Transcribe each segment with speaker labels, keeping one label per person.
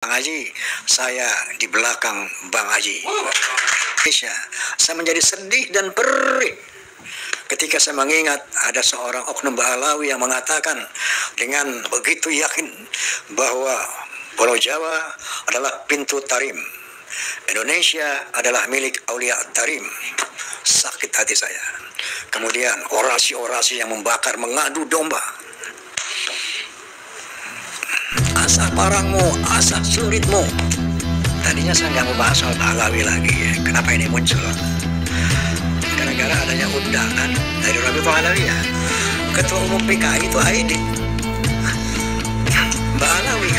Speaker 1: Bang Haji, saya di belakang Bang Haji. Saya menjadi sedih dan perih ketika saya mengingat ada seorang oknum Ba'alawi yang mengatakan dengan begitu yakin bahwa Pulau Jawa adalah pintu tarim, Indonesia adalah milik Aulia Tarim. Sakit hati saya. Kemudian orasi-orasi yang membakar, mengadu domba. Asah parangmu, asah sulitmu. Tadinya saya nggak mau bahas soal Ba'alawi lagi ya. Kenapa ini muncul? Gara-gara adanya undangan dari Rabi Ba'alawi ya. Ketua Umum PKI itu Aidit Ba'alawi.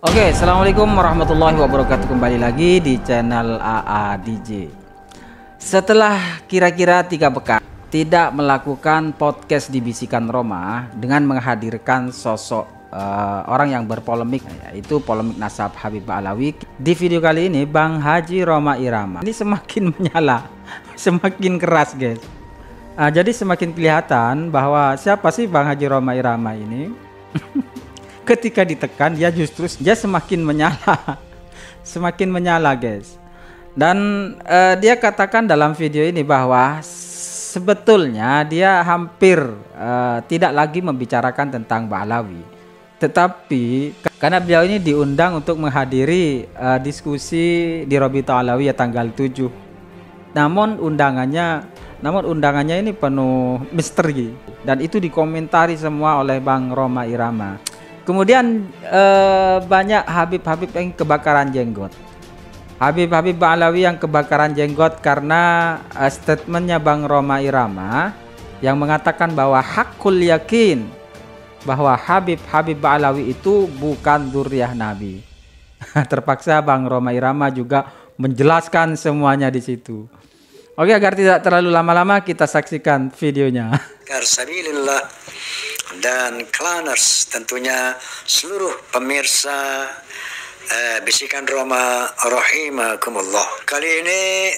Speaker 2: Oke, assalamualaikum warahmatullahi wabarakatuh. Kembali lagi di channel AA DJ. Setelah kira-kira 3 pekan tidak melakukan podcast di Bisikan Roma dengan menghadirkan sosok orang yang berpolemik, yaitu polemik nasab Habib Ba'alawi. Di video kali ini Bang Haji Rhoma Irama ini semakin menyala, semakin keras guys. Jadi semakin kelihatan bahwa siapa sih Bang Haji Rhoma Irama ini. Ketika ditekan dia justru semakin menyala, semakin menyala guys. Dan dia katakan dalam video ini bahwa sebetulnya dia hampir tidak lagi membicarakan tentang Ba'alawi, tetapi karena beliau ini diundang untuk menghadiri diskusi di Rabi'ah Alawiyah tanggal 7. Namun undangannya ini penuh misteri dan itu dikomentari semua oleh Bang Rhoma Irama. Kemudian banyak Habib-Habib yang kebakaran jenggot. Habib-Habib Ba'alawi yang kebakaran jenggot karena statementnya Bang Rhoma Irama yang mengatakan bahwa hakul yakin bahwa Habib-Habib Ba'alawi itu bukan dzurriyyah Nabi. Terpaksa Bang Rhoma Irama juga menjelaskan semuanya di situ. Oke, agar tidak terlalu lama-lama kita saksikan videonya.
Speaker 1: Karsabilillah dan Klaners, tentunya seluruh pemirsa Bisikan Roma rahimakumullah. Kali ini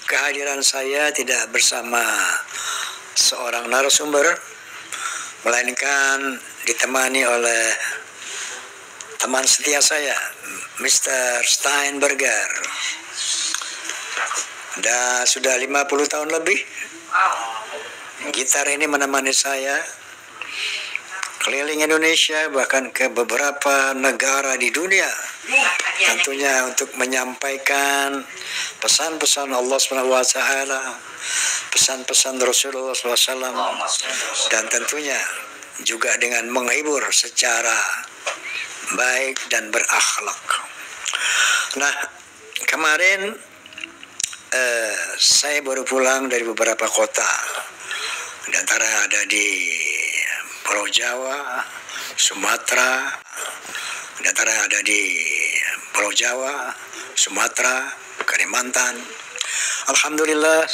Speaker 1: kehadiran saya tidak bersama seorang narasumber, melainkan ditemani oleh teman setia saya, Mr. Steinberger. Dan sudah 50 tahun lebih gitar ini menemani saya keliling Indonesia, bahkan ke beberapa negara di dunia, tentunya untuk menyampaikan pesan-pesan Allah SWT, pesan-pesan Rasulullah SAW, dan tentunya juga dengan menghibur secara baik dan berakhlak. Nah, kemarin saya baru pulang dari beberapa kota, di antara ada di Pulau Jawa, Sumatera, di antara ada di Pulau Jawa, Sumatera, Kalimantan. Alhamdulillah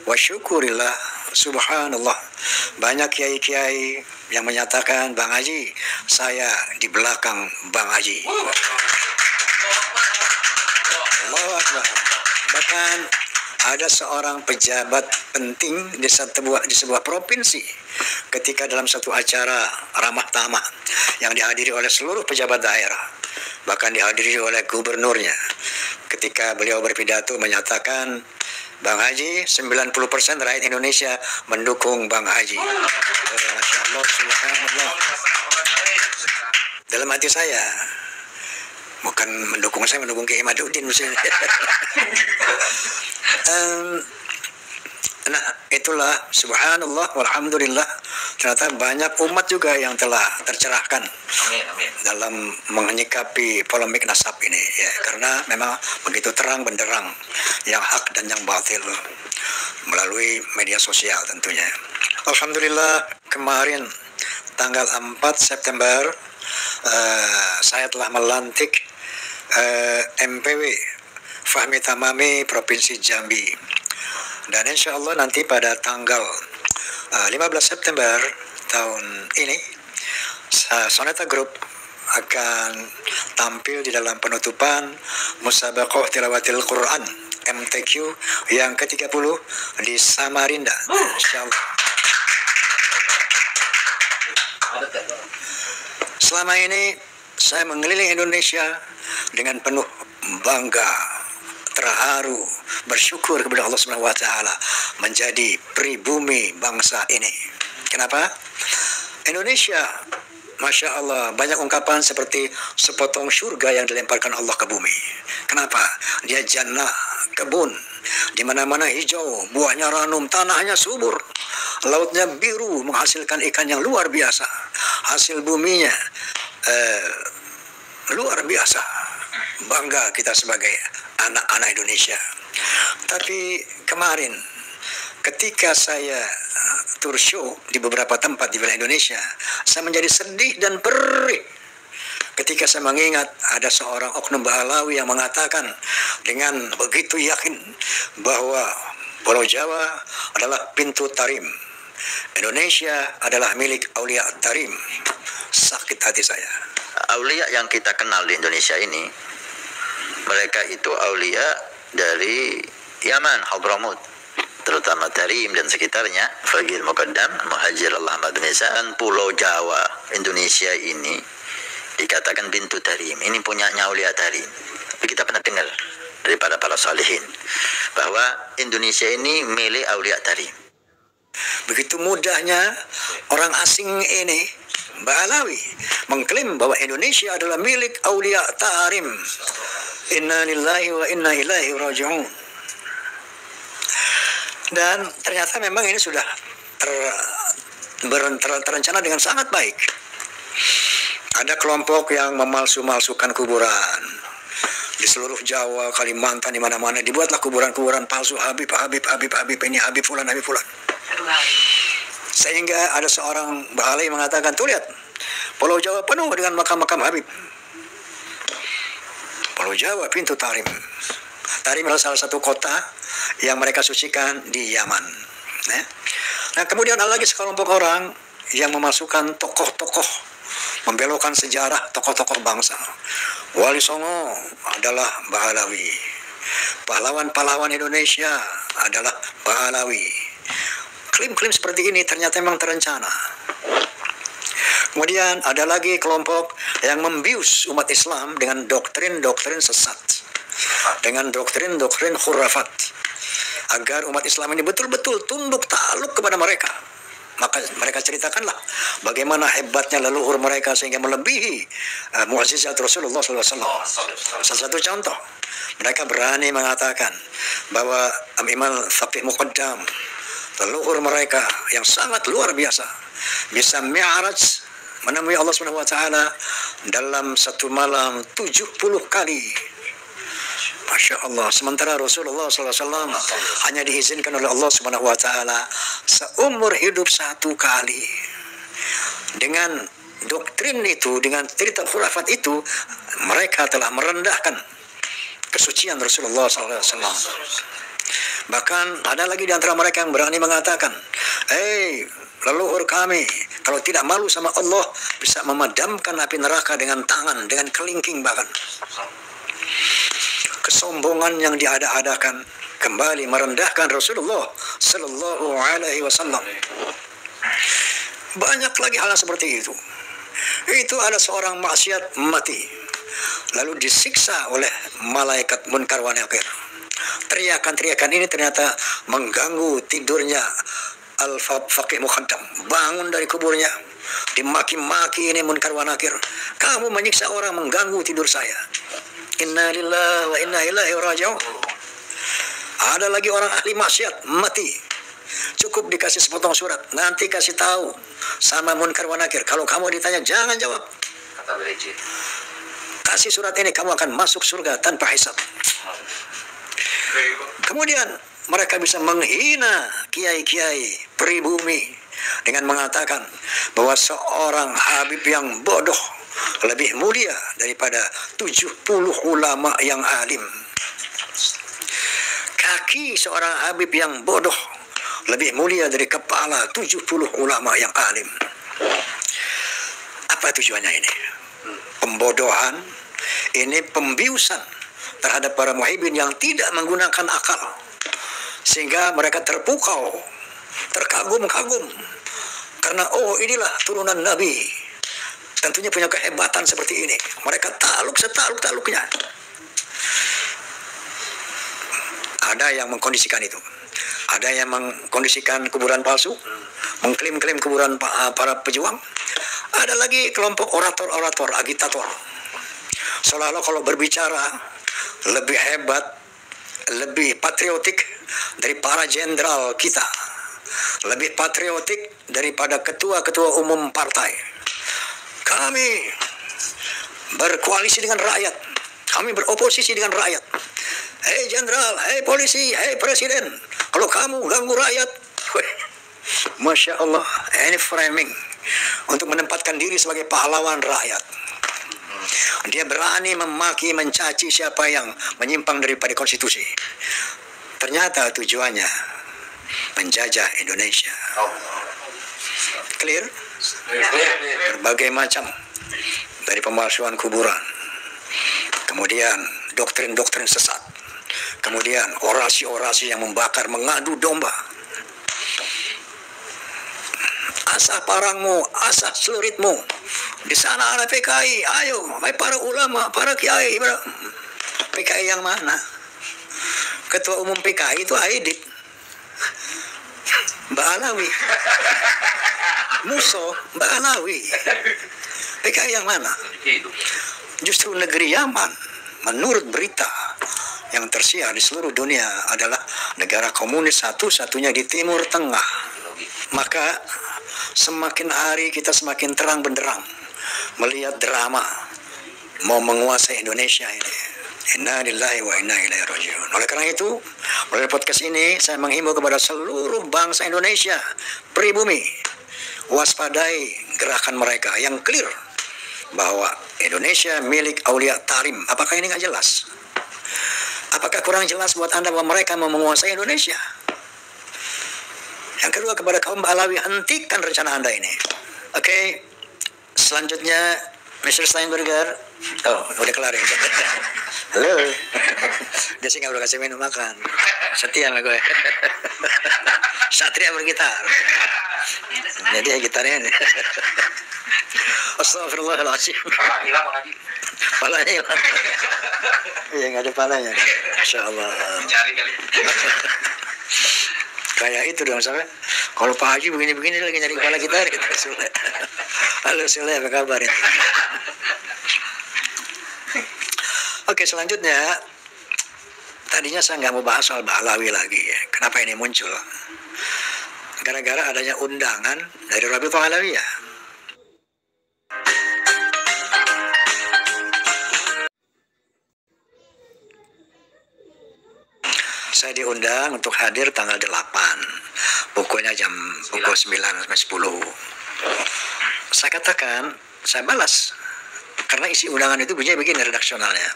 Speaker 1: wa syukurillah, subhanallah. Banyak kiai-kiai yang menyatakan, Bang Haji, saya di belakang Bang Haji. Allahu Akbar. Bahkan ada seorang pejabat penting di sebuah provinsi ketika dalam satu acara ramah tamah yang dihadiri oleh seluruh pejabat daerah, bahkan dihadiri oleh gubernurnya, ketika beliau berpidato menyatakan, Bang Haji, 90% rakyat Indonesia mendukung Bang Haji. Masya Allah, subhanallah. Dalam hati saya, bukan mendukung saya, mendukung Kiai Madudin misalnya. Nah, itulah subhanallah walhamdulillah, ternyata banyak umat juga yang telah tercerahkan dalam menyikapi polemik nasab ini ya, karena memang begitu terang benderang yang hak dan yang batil melalui media sosial tentunya. Alhamdulillah, kemarin tanggal 4 September saya telah melantik MPW Fahmi Tamami Provinsi Jambi. Dan insya Allah nanti pada tanggal 15 September tahun ini, Soneta Group akan tampil di dalam penutupan Musabaqah Tilawatil Quran MTQ yang ke-30 di Samarinda. Insya Allah. Selama ini saya mengelilingi Indonesia dengan penuh bangga, terharu, bersyukur kepada Allah Subhanahu wa taala menjadi pribumi bangsa ini. Kenapa? Indonesia, Masya Allah, banyak ungkapan seperti sepotong surga yang dilemparkan Allah ke bumi. Kenapa? Dia jannah, kebun, di mana-mana hijau, buahnya ranum, tanahnya subur, lautnya biru, menghasilkan ikan yang luar biasa. Hasil buminya luar biasa. Bangga kita sebagai anak-anak Indonesia. Tapi kemarin ketika saya tour show di beberapa tempat di wilayah Indonesia, saya menjadi sedih dan perih ketika saya mengingat ada seorang oknum Baalawi yang mengatakan dengan begitu yakin bahwa Pulau Jawa adalah pintu tarim, Indonesia adalah milik Aulia Tarim. Sakit hati saya.
Speaker 3: Aulia yang kita kenal di Indonesia ini, mereka itu aulia dari Yaman, Hadramut, terutama Tarim dan sekitarnya, Fagil Muqaddam, Muhajir Allah Madunisan. Pulau Jawa Indonesia ini dikatakan pintu Tarim, ini punyanya Aulia Tarim. Tapi kita pernah dengar daripada para salihin bahwa Indonesia ini milik Aulia Tarim.
Speaker 1: Begitu mudahnya orang asing ini, Baalawi, mengklaim bahwa Indonesia adalah milik Aulia Tarim. Inna lillahi wa inna ilaihi raji'un. Dan ternyata memang ini sudah terencana dengan sangat baik. Ada kelompok yang memalsu-malsukan kuburan di seluruh Jawa, Kalimantan, di mana-mana dibuatlah kuburan-kuburan palsu, Habib, ini Habib Fulan, Habib Fulan. Sehingga ada seorang Baalawi mengatakan, tuh lihat, Pulau Jawa penuh dengan makam-makam Habib. Pulau Jawa pintu Tarim. Tarim adalah salah satu kota yang mereka sucikan di Yaman. Nah, kemudian ada lagi sekelompok orang yang memasukkan tokoh-tokoh, membelokkan sejarah tokoh-tokoh bangsa. Wali Songo adalah Baalawi. Pahlawan-pahlawan Indonesia adalah Baalawi. Klaim-klaim seperti ini ternyata memang terencana. Kemudian ada lagi kelompok yang membius umat Islam dengan doktrin-doktrin sesat, dengan doktrin-doktrin khurafat, agar umat Islam ini betul-betul tunduk takluk kepada mereka. Maka mereka ceritakanlah bagaimana hebatnya leluhur mereka sehingga melebihi mukjizat Rasulullah SAW. Salah satu contoh, mereka berani mengatakan bahwa Imam Faqih Muqaddam, leluhur mereka yang sangat luar biasa, bisa mi'raj, menemui Allah Subhanahu wa taala dalam satu malam 70 kali. Masya Allah. Sementara Rasulullah SAW hanya diizinkan oleh Allah Subhanahu wa taala seumur hidup satu kali. Dengan doktrin itu, dengan cerita khurafat itu, mereka telah merendahkan kesucian Rasulullah SAW. Bahkan ada lagi di antara mereka yang berani mengatakan, leluhur kami kalau tidak malu sama Allah bisa memadamkan api neraka dengan tangan, dengan kelingking bahkan. Kesombongan yang diada-adakan kembali merendahkan Rasulullah Sallallahu Alaihi Wasallam. Banyak lagi hal seperti itu. Itu ada seorang maksiat mati, lalu disiksa oleh malaikat munkar wa nakir. Teriakan-teriakan ini ternyata mengganggu tidurnya Al-Faqih Muqaddam. Bangun dari kuburnya, dimaki-maki ini munkar wa nakir. Kamu menyiksa orang, mengganggu tidur saya. Inna lillahi wa inna ilaihi raji'un. Ada lagi orang ahli maksiat mati, cukup dikasih sepotong surat, nanti kasih tahu sama munkar wa nakir. Kalau kamu ditanya jangan jawab, kasih surat ini, kamu akan masuk surga tanpa hisab. Kemudian mereka bisa menghina kiai-kiai pribumi dengan mengatakan bahwa seorang Habib yang bodoh lebih mulia daripada 70 ulama yang alim. Kaki seorang Habib yang bodoh lebih mulia dari kepala 70 ulama yang alim. Apa tujuannya ini? Pembodohan, ini pembiusan terhadap para muhibbin yang tidak menggunakan akal, sehingga mereka terpukau, terkagum-kagum Karena inilah turunan Nabi. Tentunya punya kehebatan seperti ini. Mereka takluk setakluk-takluknya. Ada yang mengkondisikan itu. Ada yang mengkondisikan kuburan palsu, mengklaim-klaim kuburan para pejuang. Ada lagi kelompok orator-orator, agitator. Seolah-olah kalau berbicara lebih hebat, lebih patriotik dari para jenderal kita, lebih patriotik daripada ketua-ketua umum partai. Kami berkoalisi dengan rakyat, kami beroposisi dengan rakyat. Hei jenderal, hei polisi, hei presiden, kalau kamu ganggu rakyat, Masya Allah, ini framing untuk menempatkan diri sebagai pahlawan rakyat. Dia berani memaki, mencaci siapa yang menyimpang daripada konstitusi. Ternyata tujuannya menjajah Indonesia. Clear? Berbagai macam, dari pemalsuan kuburan, kemudian doktrin-doktrin sesat, kemudian orasi-orasi yang membakar, mengadu domba. Asah parangmu, asah celuritmu. Di sana ada PKI, ayo, para ulama, para kiai. PKI yang mana? Ketua umum PKI itu Aidit, Mbak Alawi, Muso, Mbak Alawi. PKI yang mana? Justru negeri Yaman, menurut berita yang tersiar di seluruh dunia, adalah negara komunis satu-satunya di Timur Tengah. Maka semakin hari kita semakin terang benderang melihat drama mau menguasai Indonesia ini. Inna lillahi wa inna ilaihi raji'un. Oleh karena itu, melalui podcast ini saya menghimbau kepada seluruh bangsa Indonesia, pribumi, waspadai gerakan mereka yang clear bahwa Indonesia milik Aulia Tarim. Apakah ini nggak jelas? Apakah kurang jelas buat Anda bahwa mereka mau menguasai Indonesia? Yang kedua, kepada kaum Alawi, hentikan rencana Anda ini. Oke. Selanjutnya, Mr. Steinberger. Oh, udah kelar ya. Halo. Dia sih nggak udah kasih minum makan. Setia sama gue. Satria bergitar. Jadi ya gitarnya ini. Astagfirullahaladzim. Palanya hilang. Iya, nggak ada palanya. Masya Allah.
Speaker 3: Cari kali.
Speaker 1: Kayak itu dong, sampai kalau Pak Haji begini-begini lagi nyari kepala gitar gitu. Halo Sule, apa kabar itu? Oke, selanjutnya tadinya saya nggak mau bahas soal Bahlawi lagi ya. Kenapa ini muncul? Gara-gara adanya undangan dari Rabi'ah Alawiyah. Saya diundang untuk hadir tanggal 8. Pokoknya pukul 9 sampai 10. Saya katakan, saya balas. Karena isi undangan itu bunyinya begini redaksionalnya.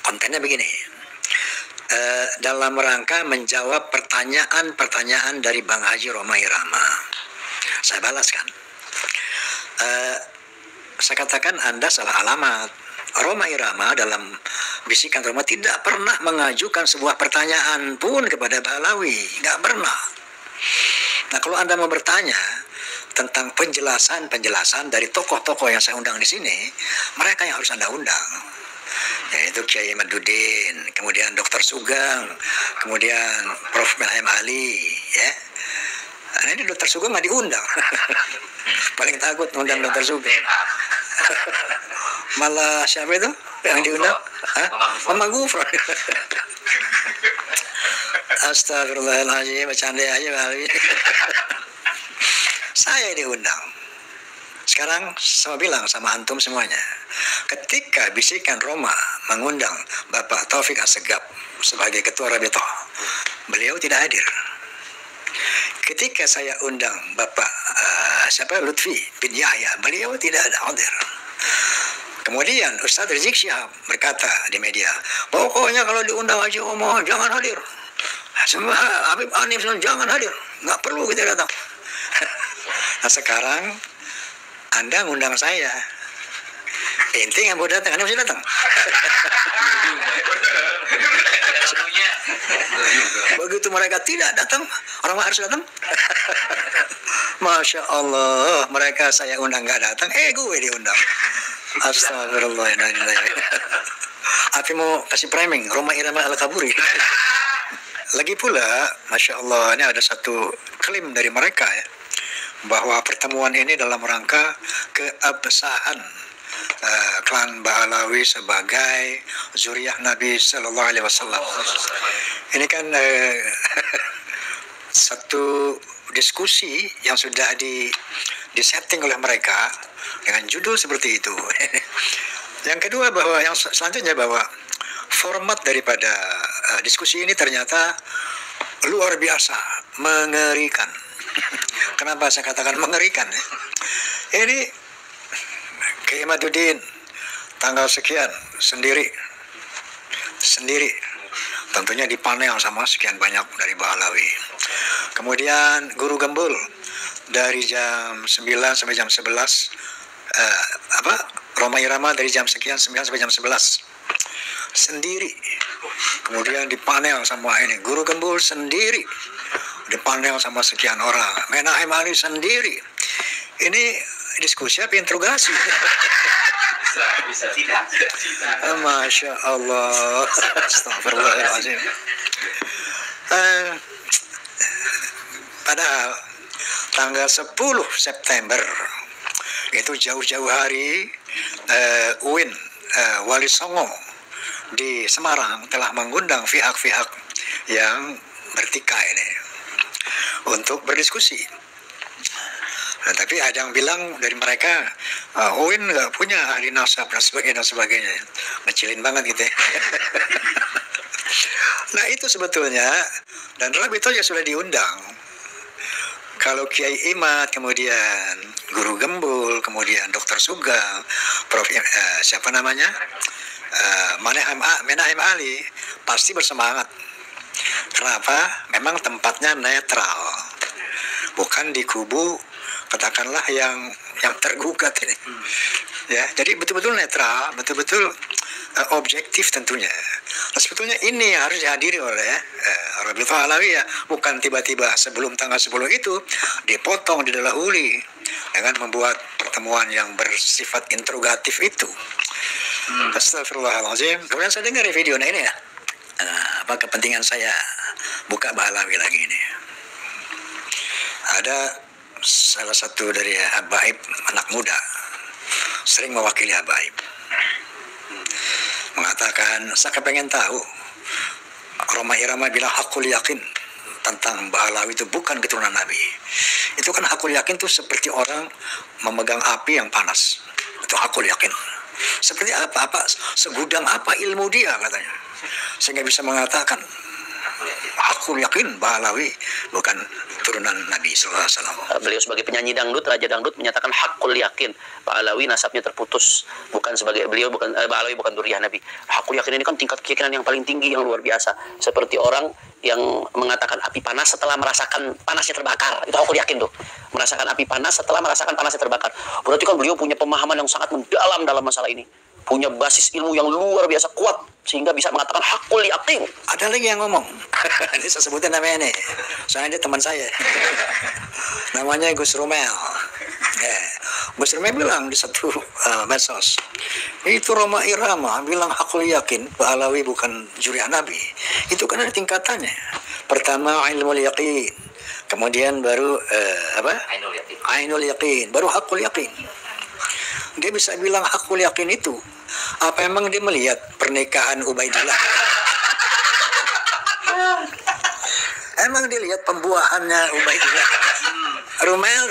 Speaker 1: Kontennya begini. Dalam rangka menjawab pertanyaan-pertanyaan dari Bang Haji Roma Irama. Saya balaskan. Saya katakan Anda salah alamat. Roma Irama dalam bisikan Roma tidak pernah mengajukan sebuah pertanyaan pun kepada Bahlawi, nggak pernah. Nah, kalau Anda mau bertanya tentang penjelasan dari tokoh-tokoh yang saya undang di sini, mereka yang harus Anda undang, yaitu Kiai Madudin, kemudian Dr. Sugeng, kemudian Prof. Melhem Ali, ya. Nah, ini Dr. Sugeng nggak diundang. Paling takut undang Dr. Sugeng. Malah siapa itu yang diundang? Mama Gufron. Astagfirullahaladzim, bercanda aja Bahlawi. Saya diundang. Sekarang saya bilang sama antum semuanya, ketika bisikan Roma mengundang Bapak Taufik Assegaf sebagai ketua Rabi'ah, beliau tidak hadir. Ketika saya undang Bapak Lutfi bin Yahya, beliau tidak ada hadir. Kemudian Ustadz Rizik Syihab berkata di media, pokoknya kalau diundang Haji Omar jangan hadir. Semua Habib Hanif jangan hadir, nggak perlu kita datang. Nah, sekarang Anda ngundang saya, inti yang mau datang, Anda mesti datang. Begitu mereka tidak datang, orang harus datang. Masya Allah, mereka saya undang nggak datang, gue diundang. Astagfirullah. Apa mau kasih framing Roma Irama Al-Kaburi. Lagi pula, Masya Allah, ini ada satu klaim dari mereka ya, bahwa pertemuan ini dalam rangka keabsahan klan Ba'alawi sebagai zuriyah Nabi Sallallahu Alaihi Wasallam. Ini kan satu diskusi yang sudah disetting oleh mereka dengan judul seperti itu. Yang kedua, bahwa yang selanjutnya, bahwa format daripada diskusi ini ternyata luar biasa mengerikan. Kenapa saya katakan mengerikan? Ini Kiai Imaduddin tanggal sekian sendiri, tentunya dipanel sama sekian banyak dari Ba'alawi. Kemudian Guru Gembul dari jam 9 sampai jam 11, Roma Irama dari jam sekian 9 sampai jam 11 sendiri. Kemudian dipanel sama ini Guru Gembul sendiri, dipanel sama sekian orang. Menahem Ali sendiri. Ini diskusi apa interogasi?
Speaker 4: Bisa tidak.
Speaker 1: Masya Allah. Astagfirullahaladzim. Padahal tanggal 10 September itu jauh-jauh hari, UIN Wali Songo di Semarang telah mengundang pihak-pihak yang bertikai ini untuk berdiskusi. Nah, tapi ada yang bilang dari mereka, UIN nggak punya ahli nasab dan sebagainya, ngecilin banget gitu ya. Nah itu sebetulnya, dan Rabi itu ya sudah diundang. Kalau Kiai Imad, kemudian Guru Gembul, kemudian Dr. Sugeng, Prof. Siapa namanya? Menahem Ali, pasti bersemangat. Kenapa? Memang tempatnya netral, bukan di kubu katakanlah yang tergugat ini. Ya, jadi betul-betul netral, betul-betul objektif tentunya. Nah, sebetulnya ini harus dihadiri oleh Rabi'ah Alawi ya, bukan tiba-tiba sebelum tanggal 10 itu dipotong, didahului dengan membuat pertemuan yang bersifat interrogatif itu. Astagfirullahaladzim. Kemudian saya dengar video ini ya, apa kepentingan saya buka Ba'alawi lagi ini. Ada salah satu dari habaib, anak muda, sering mewakili habaib, mengatakan, saya kepengen tahu, Roma Irama bilang hakul yakin tentang Ba'alawi itu bukan keturunan Nabi. Itu kan hakul yakin itu seperti orang memegang api yang panas. Itu hakul yakin. Seperti apa, segudang apa ilmu dia katanya, sehingga bisa mengatakan hakul yakin Ba'alawi bukan turunan Nabi Sallallahu Alaihi Wasallam.
Speaker 5: Beliau sebagai penyanyi dangdut, raja dangdut, menyatakan hakul yakin Ba'alawi nasabnya terputus, bukan sebagai beliau, bukan Ba'alawi bukan duriyah Nabi. Hakul yakin ini kan tingkat keyakinan yang paling tinggi, yang luar biasa. Seperti orang yang mengatakan api panas setelah merasakan panasnya terbakar, itu hakul yakin tuh. Merasakan api panas setelah merasakan panasnya terbakar. Berarti kan beliau punya pemahaman yang sangat mendalam dalam masalah ini, punya basis ilmu yang luar biasa kuat sehingga bisa mengatakan hakul yakin.
Speaker 1: Ada lagi yang ngomong, ini saya sebutin namanya nih, soalnya dia teman saya. Namanya Gus Rumel. Gus Rumel bilang di satu medsos, itu Roma Irama bilang hakul yakin Ba'alawi bukan zuriyah Nabi. Itu kan ada tingkatannya. Pertama ilmu yakin, kemudian baru ainul yakin, baru hakul yakin. Dia bisa bilang hakul yakin itu, apa emang dia melihat pernikahan Ubaidillah? Emang dia lihat pembuahannya Ubaidillah? Rumel.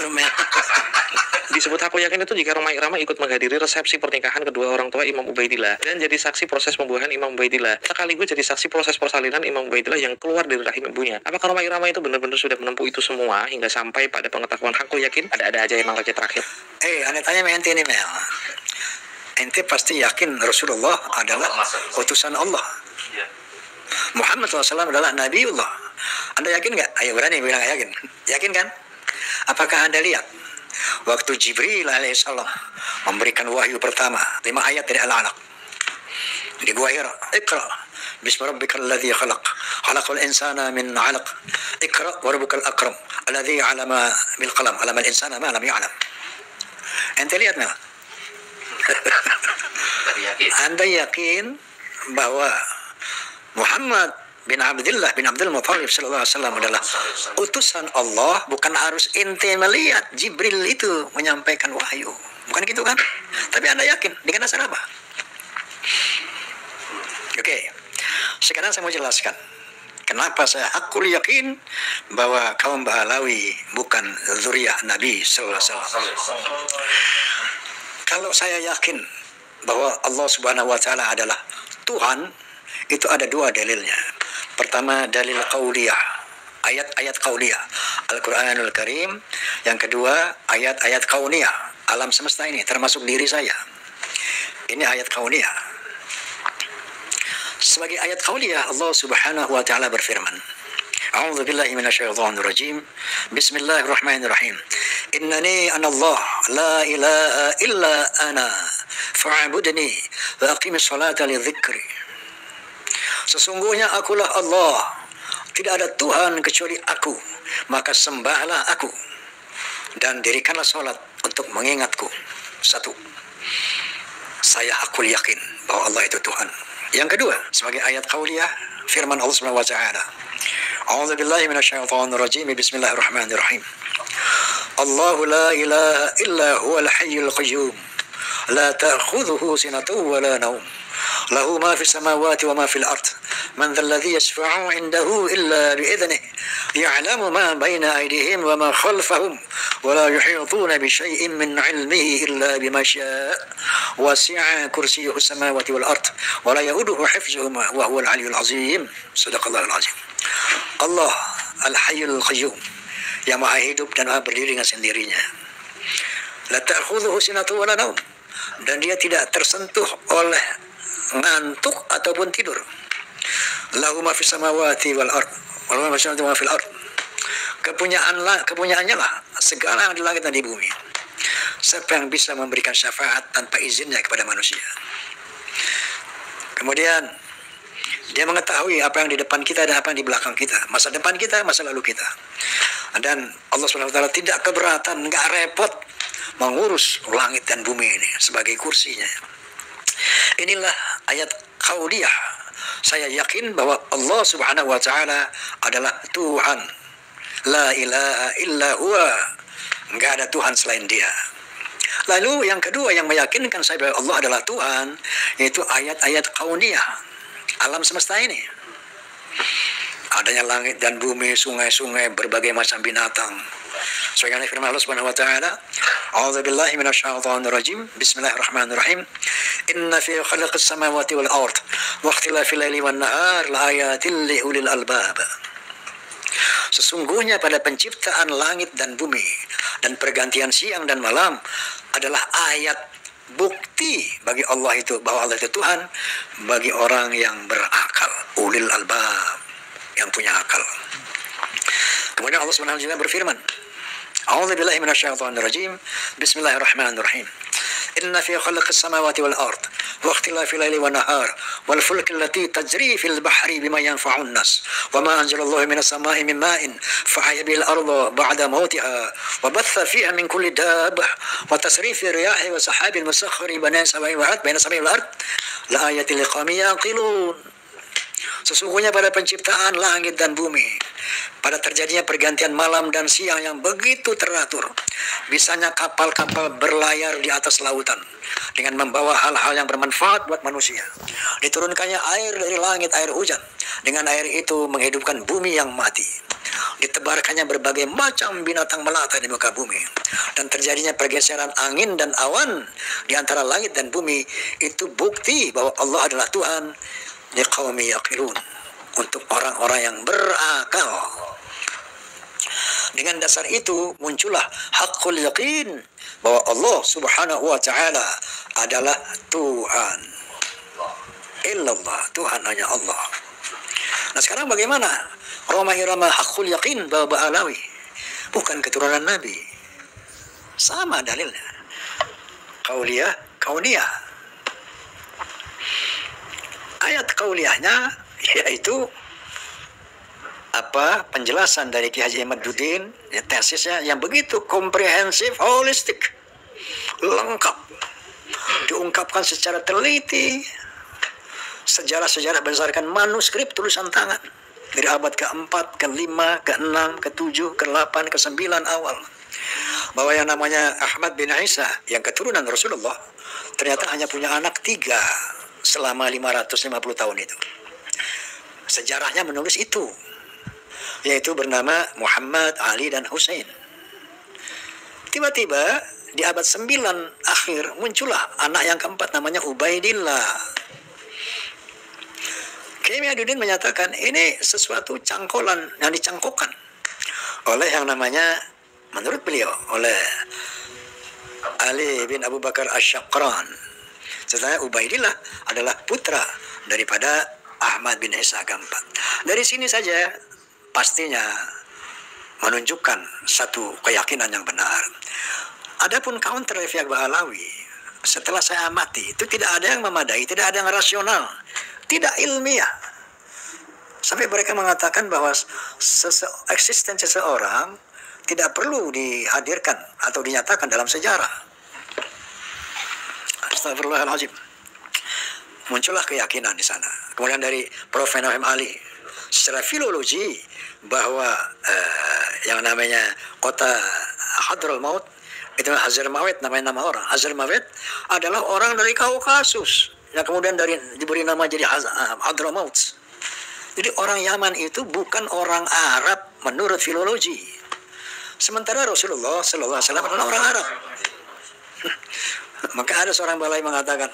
Speaker 4: Disebut hakul yakin itu jika Roma Irama ikut menghadiri resepsi pernikahan kedua orang tua Imam Ubaidillah dan jadi saksi proses pembuahan Imam Ubaidillah, sekaligus jadi saksi proses persalinan Imam Ubaidillah yang keluar dari rahim ibunya. Apakah Roma Irama itu benar-benar sudah menempuh itu semua hingga sampai pada pengetahuan hakul yakin? Ada aja emang raja terakhir.
Speaker 1: Ane tanya ente nih Mel, ente pasti yakin Rasulullah adalah utusan Allah, Muhammad SAW adalah Nabiullah. Anda yakin nggak? Ayo berani bilang yakin. Yakin kan? Apakah Anda lihat waktu Jibril alaihissalam memberikan wahyu pertama 5 ayat dari Al-Alaq, di Gua Hira. Iqra bismi rabbikal ladzi khalaq. Khalaqal insana min 'alaq. Iqra wa rabbukal akram alladzi 'alama bil qalam. 'Allama al insana ma lam ya'lam. Ente lihat nggak? Anda yakin bahwa Muhammad bin Abdullah bin Abdul Muthalib sallallahu alaihi wasallam adalah utusan Allah, bukan harus ente melihat Jibril itu menyampaikan wahyu. Bukan gitu kan? Tapi Anda yakin dengan dasar apa? Oke. Sekarang saya mau jelaskan kenapa saya hakul yakin bahwa kaum Ba'alawi bukan zuriyah Nabi sallallahu alaihi wasallam. Kalau saya yakin bahwa Allah Subhanahu wa taala adalah Tuhan, itu ada dua dalilnya. Pertama, dalil qauliyah, ayat-ayat qauliyah Al-Qur'anul Karim. Yang kedua, ayat-ayat kauniyah, alam semesta ini termasuk diri saya. Ini ayat kauniyah. Sebagai ayat qauliyah, Allah Subhanahu wa taala berfirman, A'udzu billahi minasyaitonir rajim. Bismillahirrahmanirrahim. Innani anallah la ilaha illa ana fa'budni wa aqimis salata lidzikri. Sesungguhnya akulah Allah, tidak ada Tuhan kecuali aku, maka sembahlah aku dan dirikanlah salat untuk mengingatku. Satu, saya hakul yakin bahwa Allah itu Tuhan. Yang kedua, sebagai ayat qauliyah, firman Allah Subhanahu wa taala, A'udzu billahi minasyaitonir rajim. Bismillahirrahmanirrahim. Allahu la ilaha illa huwal hayyul qayyum. La ta'khudhuhu sinatun wa la nawm. Lahu ma fis samawati wa ma fil ard. Man dhal ladzi yashfa'u 'indahu illa bi idhnihi. Ya'lamu ma bayna aydihim wa ma khalfahum. Wa la yuhituna bi syai'in min 'ilmihi illa bima syaa'. Wasi'a kursiyyuhu as-samawati wal ard. Wa la ya'uduhu hifdhuhuma wa huwal 'aliyyul 'azim. Shadaqallahul 'azim. Allah Al-Hayyul Qayyum, yang maha hidup dan maha berdiri dengan sendirinya. La ta'khudhuhu sinatun wa la nawm, dan dia tidak tersentuh oleh ngantuk ataupun tidur. Lahu ma fis samawati wal ard, wa lahu ma fil ard. Kepunyaannya lah segala yang di langit dan di bumi. Siapa yang bisa memberikan syafaat tanpa izinnya kepada manusia? Kemudian dia mengetahui apa yang di depan kita dan apa yang di belakang kita, masa depan kita, masa lalu kita. Dan Allah SWT tidak keberatan, nggak repot mengurus langit dan bumi ini sebagai kursinya. Inilah ayat qauliyah. Saya yakin bahwa Allah Subhanahu wa taala adalah Tuhan. La ilaha illa huwa. Nggak ada Tuhan selain Dia. Lalu yang kedua yang meyakinkan saya bahwa Allah adalah Tuhan, yaitu ayat-ayat kauniyah, alam semesta ini. Adanya langit dan bumi, sungai-sungai, berbagai macam binatang. Sebagaimana firman Allah Subhanahu wa taala, A'udzu billahi minasyaitonir rajim. Bismillahirrahmanirrahim. Inna fi khalqis samawati wal ard wa ikhtilafil laili wan nahar laayatil liulil albab. Sesungguhnya pada penciptaan langit dan bumi dan pergantian siang dan malam adalah ayat bukti bagi Allah itu bahwa Allah itu Tuhan bagi orang yang berakal, ulil albab, yang punya akal. Kemudian Allah Subhanahu wa taala berfirman, A'udzu billahi minasyaitonir rajim. Bismillahirrahmanirrahim. Inna fi khalqis samawati wal ard wa ikhtilafil laili wan nahar wal fulki allati tajri fil bahri bima yanfa'un nas wa ma anzalallahu minas sama'i min ma'in fa'ahya bil arda ba'da mautiha wa batha fiha min kulli dabbah wa tasrifir riyahi wa sahabil musakhkhari baina samai wal ard la ayatil liqaumin yaqilun. Sesungguhnya pada penciptaan langit dan bumi, pada terjadinya pergantian malam dan siang yang begitu teratur, bisanya kapal-kapal berlayar di atas lautan dengan membawa hal-hal yang bermanfaat buat manusia. Diturunkannya air dari langit, air hujan. Dengan air itu menghidupkan bumi yang mati. Ditebarkannya berbagai macam binatang melata di muka bumi. Dan terjadinya pergeseran angin dan awan di antara langit dan bumi. Itu bukti bahwa Allah adalah Tuhan. Liqaumi yaqilun, untuk orang-orang yang berakal. Dengan dasar itu muncullah haqqul yaqin bahwa Allah Subhanahu wa taala adalah Tuhan. Illallah, Tuhan hanya Allah. Nah sekarang bagaimana? Roma irama haqqul yaqin bahwa Ba'alawi bukan keturunan Nabi. Sama dalilnya. Qauliyah, kauniyah. ayat kauliyahnya yaitu penjelasan dari Ki Haji Ihmaduddin, tesisnya yang begitu komprehensif, holistik, lengkap, diungkapkan secara teliti, sejarah-sejarah berdasarkan manuskrip tulisan tangan dari abad ke-4, ke-5, ke-6, ke-7, ke-8, ke-9 awal, bahwa yang namanya Ahmad bin Isa yang keturunan Rasulullah ternyata hanya punya anak 3 selama 550 tahun itu. Sejarahnya menulis itu, yaitu bernama Muhammad, Ali, dan Hussein. Tiba-tiba di abad 9 akhir muncullah anak yang keempat namanya Ubaidillah. Kiai Ihmaduddin menyatakan ini sesuatu cangkolan yang dicangkokkan oleh yang namanya, menurut beliau, oleh Ali bin Abu Bakar Asy-Syaqran. Setelah Ubaidillah adalah putra daripada Ahmad bin Isa keempat. Dari sini saja pastinya menunjukkan satu keyakinan yang benar. Adapun counter dari pihak Baalawi, setelah saya amati, itu tidak ada yang memadai, tidak ada yang rasional, tidak ilmiah. Sampai mereka mengatakan bahwa eksistensi seseorang tidak perlu dihadirkan atau dinyatakan dalam sejarah. Astagfirullahaladzim. Muncullah keyakinan di sana. Kemudian dari Prof. Naim Ali, secara filologi, bahwa yang namanya kota Hadramaut itu Hazarmawet, namanya nama orang. Hazarmawet adalah orang dari Kaukasus yang kemudian diberi nama jadi Hadramaut. Jadi orang Yaman itu bukan orang Arab menurut filologi. Sementara Rasulullah Sallallahu Alaihi Wasallam adalah orang Arab. Maka ada seorang balai mengatakan,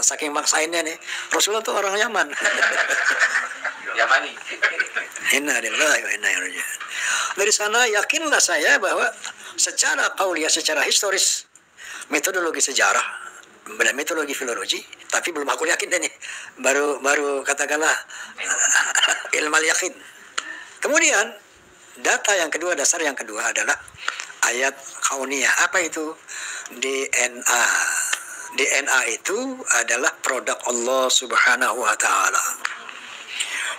Speaker 1: saking maksainnya nih, Rasulullah itu orang Yaman.
Speaker 3: Yamani.
Speaker 1: Inna lillahi wa inna ilaihi raji'un. Dari sana yakinlah saya bahwa secara qauliyah, secara historis, metodologi sejarah, metodologi filologi, tapi belum aku yakin deh nih, baru katakanlah ilmal yakin. Kemudian data yang kedua, dasar yang kedua adalah ayat kauniyah. Apa itu? DNA. DNA itu adalah produk Allah Subhanahu wa Ta'ala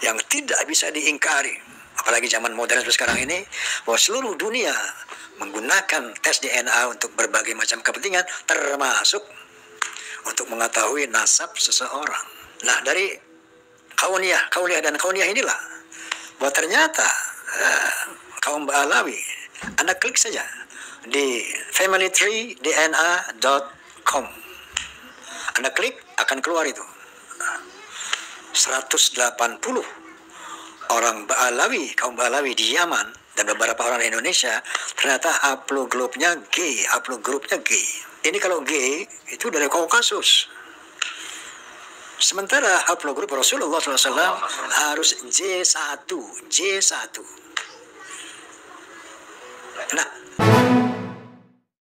Speaker 1: yang tidak bisa diingkari, apalagi zaman modern seperti sekarang ini, bahwa seluruh dunia menggunakan tes DNA untuk berbagai macam kepentingan, termasuk untuk mengetahui nasab seseorang. Nah, dari kauniyah dan kauniyah inilah bahwa ternyata kaum Baalawi, Anda klik saja di familytreedna.com, Anda klik akan keluar itu 180 orang Baalawi, kaum Baalawi di Yaman dan beberapa orang di Indonesia, ternyata haplogrupnya G, haplogrupnya G. Ini kalau G itu dari Kaukasus. Sementara haplogrup Rasulullah SAW harus J1.